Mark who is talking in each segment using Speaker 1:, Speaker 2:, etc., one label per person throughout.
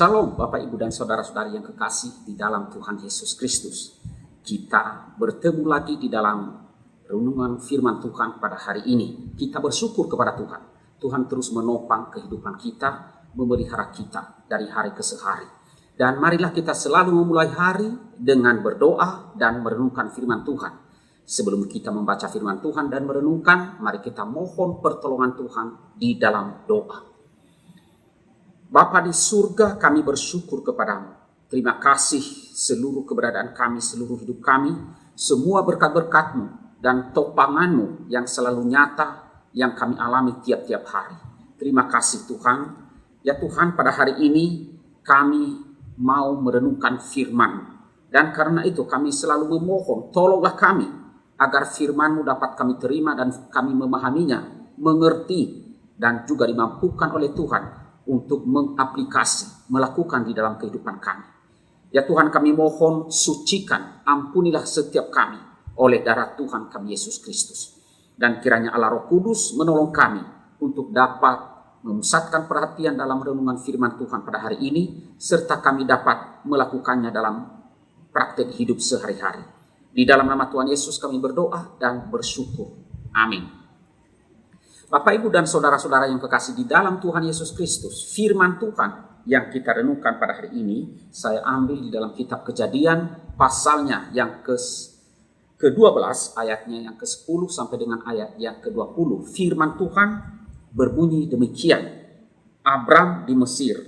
Speaker 1: Shalom Bapak Ibu dan Saudara-saudari yang kekasih di dalam Tuhan Yesus Kristus. Kita bertemu lagi di dalam renungan firman Tuhan pada hari ini. Kita bersyukur kepada Tuhan. Tuhan terus menopang kehidupan kita, memelihara kita dari hari ke hari. Dan marilah kita selalu memulai hari dengan berdoa dan merenungkan firman Tuhan. Sebelum kita membaca firman Tuhan dan merenungkan, mari kita mohon pertolongan Tuhan di dalam doa. Bapa di surga, kami bersyukur kepadamu. Terima kasih seluruh keberadaan kami, seluruh hidup kami, semua berkat-berkat-Mu dan topangan-Mu yang selalu nyata, yang kami alami tiap-tiap hari. Terima kasih Tuhan. Ya Tuhan, pada hari ini kami mau merenungkan firman. Dan karena itu kami selalu memohon, tolonglah kami agar firman-Mu dapat kami terima dan kami memahaminya, mengerti, dan juga dimampukan oleh Tuhan untuk mengaplikasi, melakukan di dalam kehidupan kami. Ya Tuhan, kami mohon sucikan, ampunilah setiap kami oleh darah Tuhan kami Yesus Kristus. Dan kiranya Allah Roh Kudus menolong kami untuk dapat memusatkan perhatian dalam renungan firman Tuhan pada hari ini, serta kami dapat melakukannya dalam praktek hidup sehari-hari. Di dalam nama Tuhan Yesus kami berdoa dan bersyukur. Amin. Bapak, Ibu, dan Saudara-saudara yang kekasih di dalam Tuhan Yesus Kristus, firman Tuhan yang kita renungkan pada hari ini, saya ambil di dalam kitab Kejadian, pasalnya yang ke-12, ayatnya yang ke-10 sampai dengan ayat yang ke-20. Firman Tuhan berbunyi demikian. Abram di Mesir.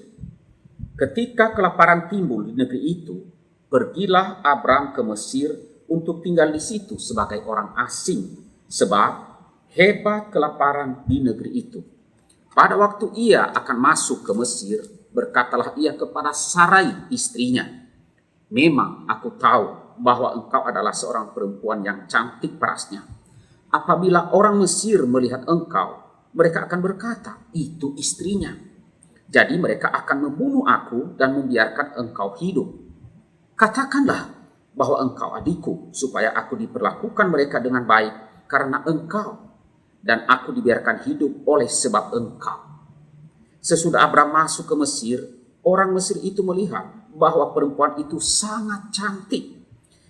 Speaker 1: Ketika kelaparan timbul di negeri itu, pergilah Abram ke Mesir untuk tinggal di situ sebagai orang asing, sebab hebat kelaparan di negeri itu. Pada waktu ia akan masuk ke Mesir, berkatalah ia kepada Sarai istrinya, "Memang aku tahu bahwa engkau adalah seorang perempuan yang cantik parasnya. Apabila orang Mesir melihat engkau, mereka akan berkata, itu istrinya. Jadi mereka akan membunuh aku dan membiarkan engkau hidup. Katakanlah bahwa engkau adikku, supaya aku diperlakukan mereka dengan baik karena engkau, dan aku dibiarkan hidup oleh sebab engkau." Sesudah Abram masuk ke Mesir, orang Mesir itu melihat bahwa perempuan itu sangat cantik.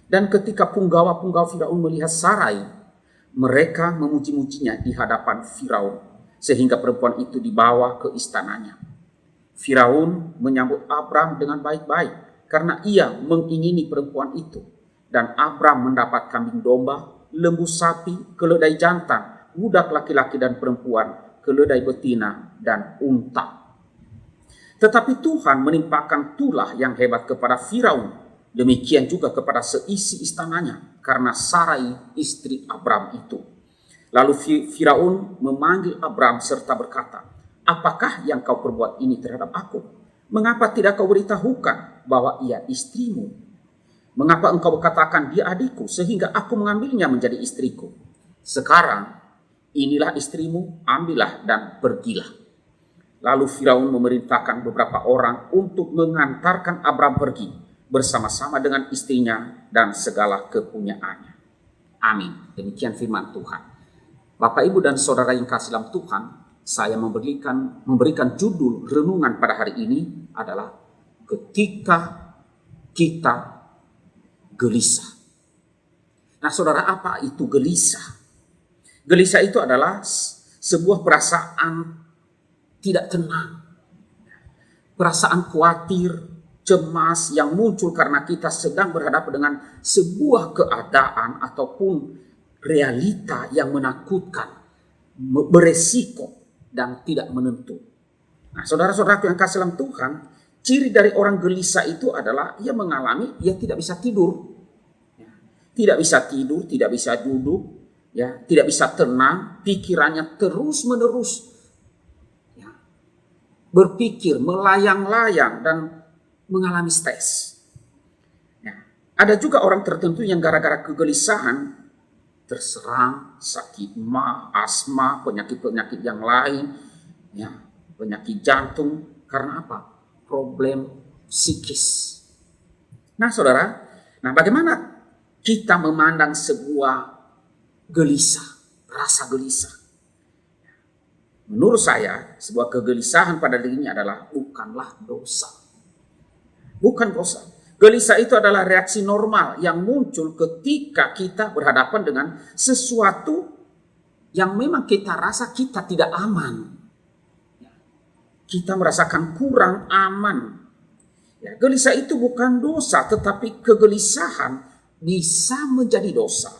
Speaker 1: Dan ketika punggawa-punggawa Firaun melihat Sarai, mereka memuji-mujinya di hadapan Firaun, sehingga perempuan itu dibawa ke istananya. Firaun menyambut Abram dengan baik-baik karena ia mengingini perempuan itu. Dan Abram mendapat kambing domba, lembu sapi, keledai jantan, budak laki-laki dan perempuan, keledai betina, dan unta. Tetapi Tuhan menimpakan tulah yang hebat kepada Firaun, demikian juga kepada seisi istananya, karena Sarai istri Abram itu. Lalu Firaun memanggil Abram serta berkata, "Apakah yang kau perbuat ini terhadap aku? Mengapa tidak kau beritahukan bahwa ia istrimu? Mengapa engkau berkatakan dia adikku, sehingga aku mengambilnya menjadi istriku? Sekarang inilah istrimu, ambillah dan pergilah." Lalu Firaun memerintahkan beberapa orang untuk mengantarkan Abram pergi bersama-sama dengan istrinya dan segala kepunyaannya. Amin. Demikian firman Tuhan. Bapak, Ibu, dan Saudara yang kasih dalam Tuhan, saya memberikan judul renungan pada hari ini adalah ketika kita gelisah. Nah, saudara, apa itu gelisah? Gelisah itu adalah sebuah perasaan tidak tenang, perasaan khawatir, cemas yang muncul karena kita sedang berhadapan dengan sebuah keadaan ataupun realita yang menakutkan, beresiko, dan tidak menentu. Nah, saudara-saudaraku yang kasih dalam Tuhan, ciri dari orang gelisah itu adalah ia tidak bisa tidur. Tidak bisa tidur, tidak bisa duduk, tidak bisa tenang, pikirannya terus-menerus berpikir, melayang-layang, dan mengalami stres. Ada juga orang tertentu yang gara-gara kegelisahan terserang sakit asma, penyakit-penyakit yang lain, penyakit jantung. Karena apa? Problem psikis. Nah, saudara, bagaimana kita memandang sebuah gelisah, rasa gelisah? Menurut saya, sebuah kegelisahan pada dirinya adalah bukanlah dosa. bukan dosa. Gelisah itu adalah reaksi normal yang muncul ketika kita berhadapan dengan sesuatu yang memang kita rasa kita tidak aman. Kita merasakan kurang aman. Ya, gelisah itu bukan dosa, tetapi kegelisahan bisa menjadi dosa.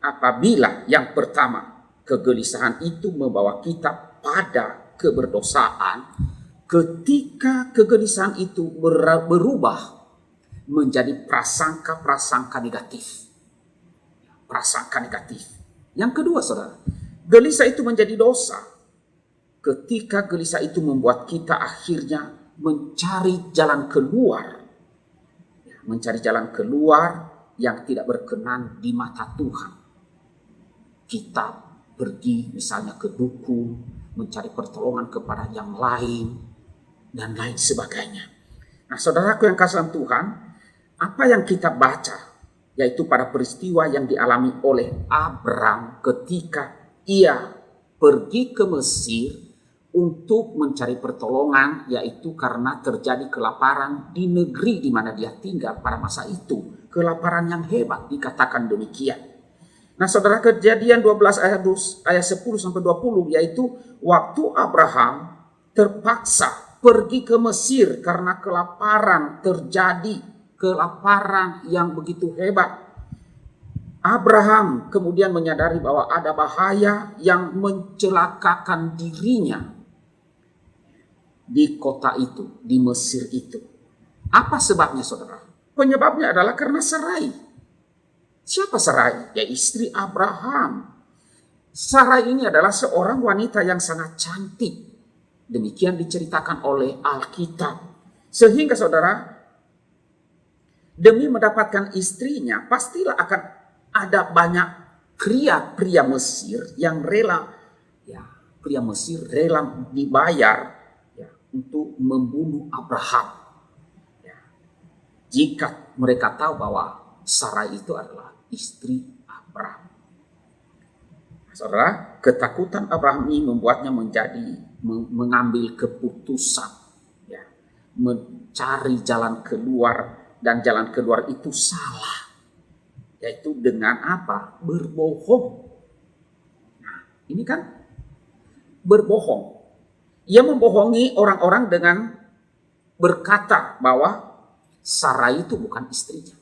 Speaker 1: Apabila yang pertama, kegelisahan itu membawa kita pada keberdosaan, ketika kegelisahan itu berubah menjadi prasangka-prasangka negatif. Prasangka negatif. Yang kedua, saudara, gelisah itu menjadi dosa ketika gelisah itu membuat kita akhirnya mencari jalan keluar. Mencari jalan keluar yang tidak berkenan di mata Tuhan. Kita pergi misalnya ke dukun, mencari pertolongan kepada yang lain, dan lain sebagainya. Nah, saudaraku yang kasih dalam Tuhan, apa yang kita baca, yaitu pada peristiwa yang dialami oleh Abraham ketika ia pergi ke Mesir untuk mencari pertolongan, yaitu karena terjadi kelaparan di negeri di mana dia tinggal pada masa itu. Kelaparan yang hebat, dikatakan demikian. Nah, saudara, Kejadian 12 ayat 10 sampai 20, yaitu waktu Abraham terpaksa pergi ke Mesir karena kelaparan terjadi, kelaparan yang begitu hebat. Abraham kemudian menyadari bahwa ada bahaya yang mencelakakan dirinya di kota itu, di Mesir itu. Apa sebabnya, saudara? Penyebabnya adalah karena Sarai. Siapa Sarai? Ya, istri Abraham. Sarai ini adalah seorang wanita yang sangat cantik. Demikian diceritakan oleh Alkitab. Sehingga saudara, demi mendapatkan istrinya, pastilah akan ada banyak pria-pria Mesir yang rela, ya, pria Mesir rela dibayar, ya, untuk membunuh Abraham. Ya, jika mereka tahu bahwa Sarai itu adalah istri Abraham. Saudara, ketakutan Abraham ini membuatnya mengambil keputusan, ya, mencari jalan keluar, dan jalan keluar itu salah, yaitu dengan apa? Berbohong. Nah, ini kan berbohong. Ia membohongi orang-orang dengan berkata bahwa Sarai itu bukan istrinya,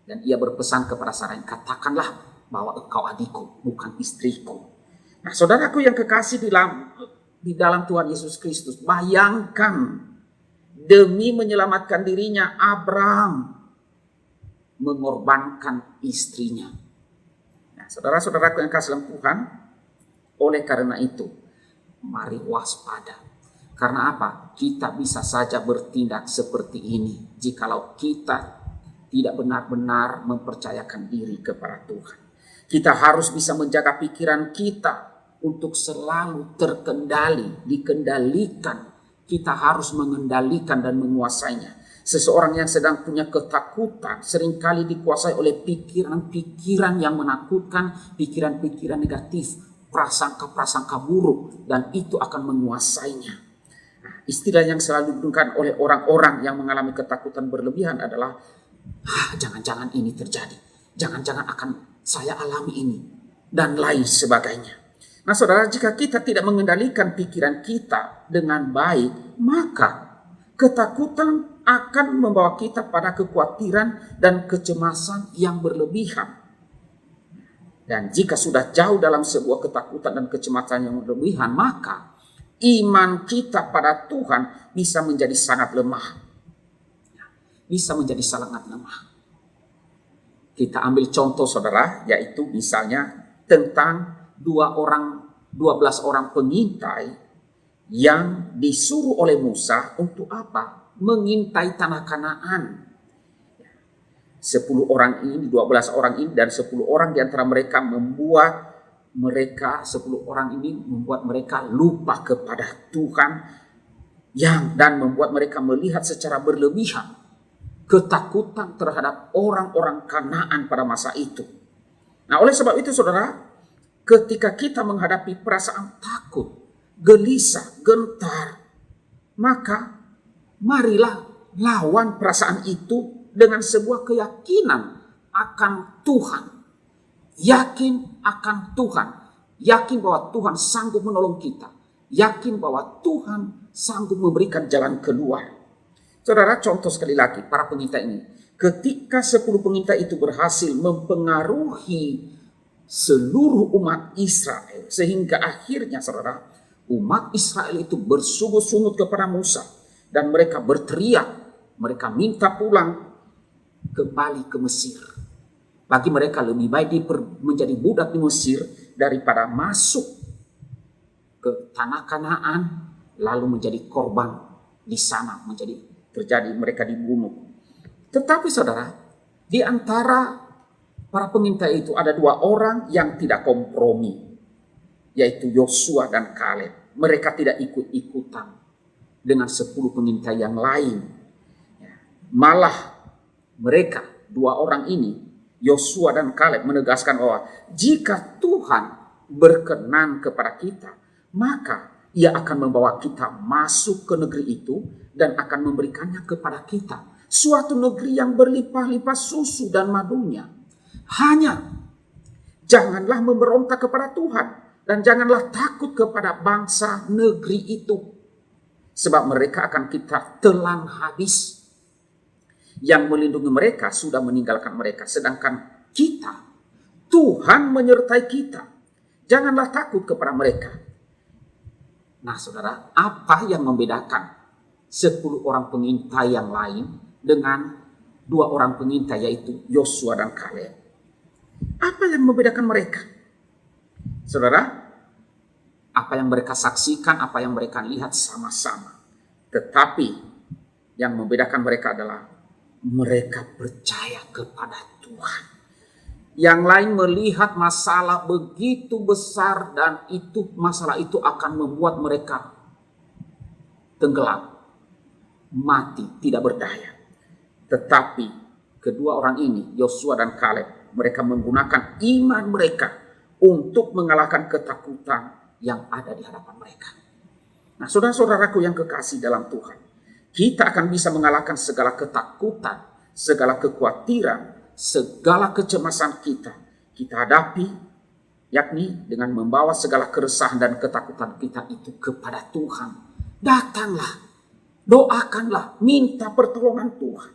Speaker 1: dan ia berpesan kepada Sarai, katakanlah bahwa engkau adikku, bukan istriku. Nah, saudaraku yang kekasih di dalam Tuhan Yesus Kristus, bayangkan demi menyelamatkan dirinya, Abraham mengorbankan istrinya. Nah, saudara-saudaraku yang kasih dalam Tuhan, oleh karena itu, mari waspada. Karena apa? Kita bisa saja bertindak seperti ini jikalau kita tidak benar-benar mempercayakan diri kepada Tuhan. Kita harus bisa menjaga pikiran kita untuk selalu terkendali, dikendalikan. Kita harus mengendalikan dan menguasainya. Seseorang yang sedang punya ketakutan seringkali dikuasai oleh pikiran-pikiran yang menakutkan, pikiran-pikiran negatif, prasangka-prasangka buruk, dan itu akan menguasainya. Nah, istilah yang selalu digunakan oleh orang-orang yang mengalami ketakutan berlebihan adalah, jangan-jangan ini terjadi, jangan-jangan akan saya alami ini, dan lain sebagainya. Nah, saudara, jika kita tidak mengendalikan pikiran kita dengan baik, maka ketakutan akan membawa kita pada kekhawatiran dan kecemasan yang berlebihan. Dan jika sudah jauh dalam sebuah ketakutan dan kecemasan yang berlebihan, maka iman kita pada Tuhan bisa menjadi sangat lemah. Bisa menjadi sangat lemah. Kita ambil contoh, saudara, yaitu misalnya tentang 12 orang pengintai yang disuruh oleh Musa untuk apa? Mengintai tanah Kanaan. 10 orang ini, 12 orang ini, dan 10 orang di antara mereka membuat 10 orang ini membuat mereka lupa kepada Tuhan, dan membuat mereka melihat secara berlebihan ketakutan terhadap orang-orang Kanaan pada masa itu. Nah, oleh sebab itu, saudara, ketika kita menghadapi perasaan takut, gelisah, gentar, maka marilah lawan perasaan itu dengan sebuah keyakinan akan Tuhan. Yakin akan Tuhan. Yakin bahwa Tuhan sanggup menolong kita. Yakin bahwa Tuhan sanggup memberikan jalan keluar. Saudara, contoh sekali lagi para pengintai ini. Ketika 10 pengintai itu berhasil mempengaruhi seluruh umat Israel. Sehingga akhirnya saudara, umat Israel itu bersungut-sungut kepada Musa. Dan mereka berteriak. Mereka minta pulang kembali ke Mesir. Bagi mereka lebih baik menjadi budak di Mesir daripada masuk ke tanah Kanaan lalu menjadi korban di sana, terjadi mereka dibunuh. Tetapi saudara, di antara para pengintai itu ada 2 orang yang tidak kompromi, yaitu Yosua dan Kaleb. Mereka tidak ikut-ikutan dengan 10 pengintai yang lain. Malah mereka 2 orang ini, Yosua dan Kaleb, menegaskan bahwa jika Tuhan berkenan kepada kita, maka Ia akan membawa kita masuk ke negeri itu dan akan memberikannya kepada kita. Suatu negeri yang berlimpah-limpah susu dan madunya. Hanya janganlah memberontak kepada Tuhan dan janganlah takut kepada bangsa negeri itu, sebab mereka akan kita telan habis. Yang melindungi mereka sudah meninggalkan mereka, sedangkan kita, Tuhan menyertai kita. Janganlah takut kepada mereka. Nah saudara, apa yang membedakan 10 orang pengintai yang lain dengan 2 orang pengintai, yaitu Yosua dan Kaleb? Apa yang membedakan mereka? Saudara, apa yang mereka saksikan, apa yang mereka lihat sama-sama. Tetapi yang membedakan mereka adalah mereka percaya kepada Tuhan. Yang lain melihat masalah begitu besar dan masalah itu akan membuat mereka tenggelam, mati, tidak berdaya. Tetapi kedua orang ini, Yosua dan Kaleb, mereka menggunakan iman mereka untuk mengalahkan ketakutan yang ada di hadapan mereka. Nah, saudara-saudaraku yang kekasih dalam Tuhan, kita akan bisa mengalahkan segala ketakutan, segala kekhawatiran, segala kecemasan kita hadapi, yakni dengan membawa segala keresahan dan ketakutan kita itu kepada Tuhan. Datanglah, doakanlah, minta pertolongan Tuhan.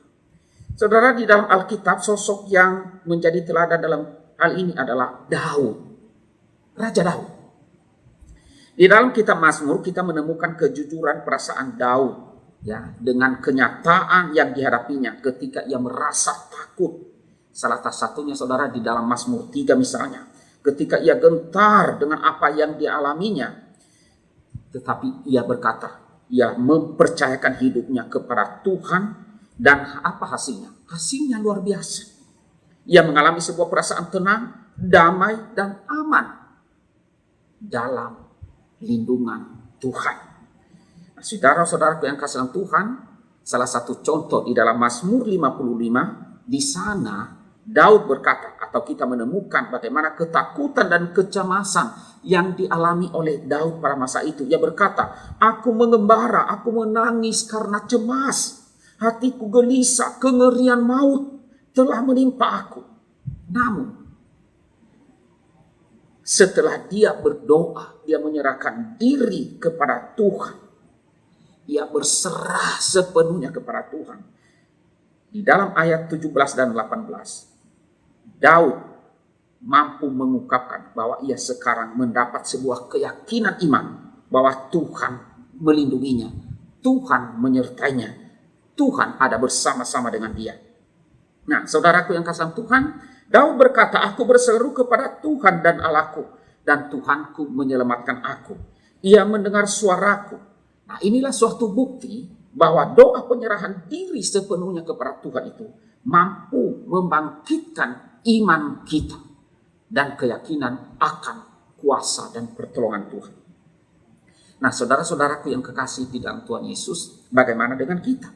Speaker 1: Saudara, di dalam Alkitab sosok yang menjadi teladan dalam hal ini adalah Daud, Raja Daud. Di dalam kitab Mazmur kita menemukan kejujuran perasaan Daud, ya, dengan kenyataan yang dihadapinya ketika ia merasa takut. Salah satunya saudara di dalam Mazmur 3 misalnya, ketika ia gentar dengan apa yang dialaminya, tetapi ia berkata, ia mempercayakan hidupnya kepada Tuhan, dan apa hasilnya? Hasilnya luar biasa. Ia mengalami sebuah perasaan tenang, damai, dan aman dalam lindungan Tuhan. Saudara-saudaraku yang kasih dalam Tuhan, salah satu contoh di dalam Mazmur 55, di sana Daud berkata, atau kita menemukan bagaimana ketakutan dan kecemasan yang dialami oleh Daud pada masa itu. Ia berkata, aku mengembara, aku menangis karena cemas, hatiku gelisah, kengerian maut telah menimpa aku. Namun, setelah dia berdoa, dia menyerahkan diri kepada Tuhan. Ia berserah sepenuhnya kepada Tuhan. Di dalam ayat 17 dan 18, Daud mampu mengungkapkan bahwa ia sekarang mendapat sebuah keyakinan iman bahwa Tuhan melindunginya, Tuhan menyertainya, Tuhan ada bersama-sama dengan dia. Nah, saudaraku yang kasih Tuhan, Daud berkata, aku berseru kepada Tuhan dan Allahku, dan Tuhanku menyelamatkan aku. Ia mendengar suaraku. Nah, inilah suatu bukti bahwa doa penyerahan diri sepenuhnya kepada Tuhan itu mampu membangkitkan iman kita dan keyakinan akan kuasa dan pertolongan Tuhan. Nah, saudara-saudaraku yang kekasih di dalam Tuhan Yesus, bagaimana dengan kita?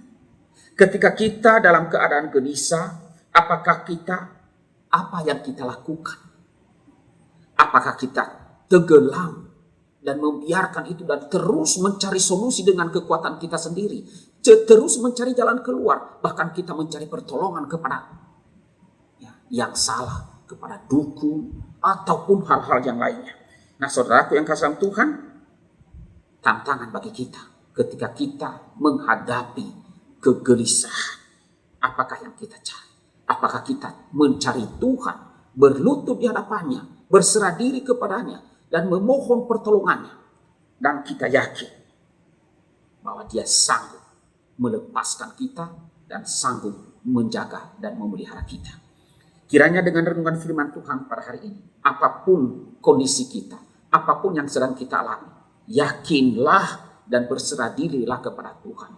Speaker 1: Ketika kita dalam keadaan gelisah, apa yang kita lakukan? Apakah kita tenggelam dan membiarkan itu dan terus mencari solusi dengan kekuatan kita sendiri? terus mencari jalan keluar, bahkan kita mencari pertolongan kepada yang salah, kepada dukun, ataupun hal-hal yang lainnya. Nah, saudaraku yang kasih dalam Tuhan, tantangan bagi kita ketika kita menghadapi kegelisahan, apakah yang kita cari? Apakah kita mencari Tuhan, berlutut di hadapannya, berserah diri kepadanya, dan memohon pertolongannya, dan kita yakin bahwa Dia sanggup melepaskan kita dan sanggup menjaga dan memelihara kita. Kiranya dengan renungan firman Tuhan pada hari ini, apapun kondisi kita, apapun yang sedang kita alami, yakinlah dan berserah dirilah kepada Tuhan.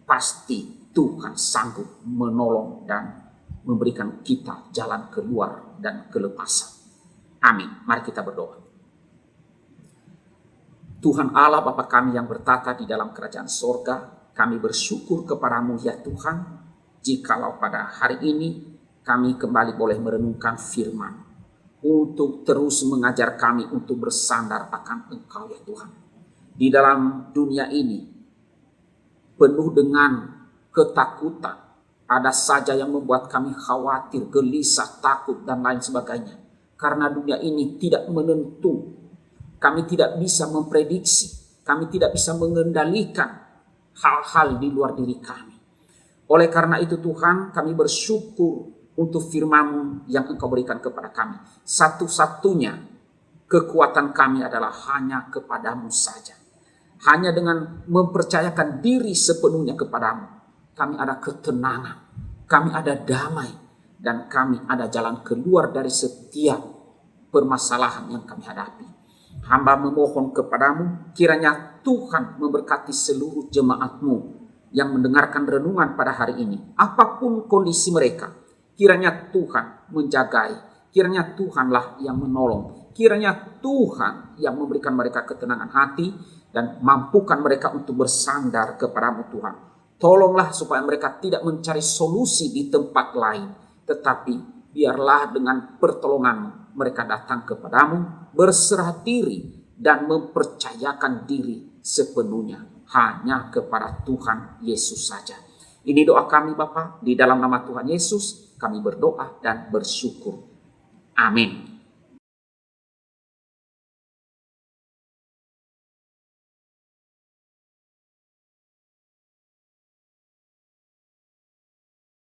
Speaker 1: Pasti Tuhan sanggup menolong dan memberikan kita jalan keluar dan kelepasan. Amin. Mari kita berdoa. Tuhan Allah Bapa kami yang bertata di dalam kerajaan sorga, kami bersyukur kepadamu ya Tuhan, jikalau pada hari ini kami kembali boleh merenungkan firman untuk terus mengajar kami untuk bersandar akan Engkau ya Tuhan. Di dalam dunia ini penuh dengan ketakutan, ada saja yang membuat kami khawatir, gelisah, takut dan lain sebagainya. Karena dunia ini tidak menentu, kami tidak bisa memprediksi, kami tidak bisa mengendalikan hal-hal di luar diri kami. Oleh karena itu Tuhan, kami bersyukur untuk firman-Mu yang Engkau berikan kepada kami. Satu-satunya kekuatan kami adalah hanya kepadamu saja. Hanya dengan mempercayakan diri sepenuhnya kepadamu, kami ada ketenangan, kami ada damai, dan kami ada jalan keluar dari setiap permasalahan yang kami hadapi. Hamba memohon kepadamu, kiranya Tuhan memberkati seluruh jemaat-Mu yang mendengarkan renungan pada hari ini. Apapun kondisi mereka, kiranya Tuhan menjagai, kiranya Tuhanlah yang menolong, kiranya Tuhan yang memberikan mereka ketenangan hati dan mampukan mereka untuk bersandar kepadamu Tuhan. Tolonglah supaya mereka tidak mencari solusi di tempat lain, tetapi biarlah dengan pertolongan-Mu mereka datang kepadamu, berserah diri dan mempercayakan diri sepenuhnya hanya kepada Tuhan Yesus saja. Ini doa kami Bapa, di dalam nama Tuhan Yesus kami berdoa dan bersyukur. Amin.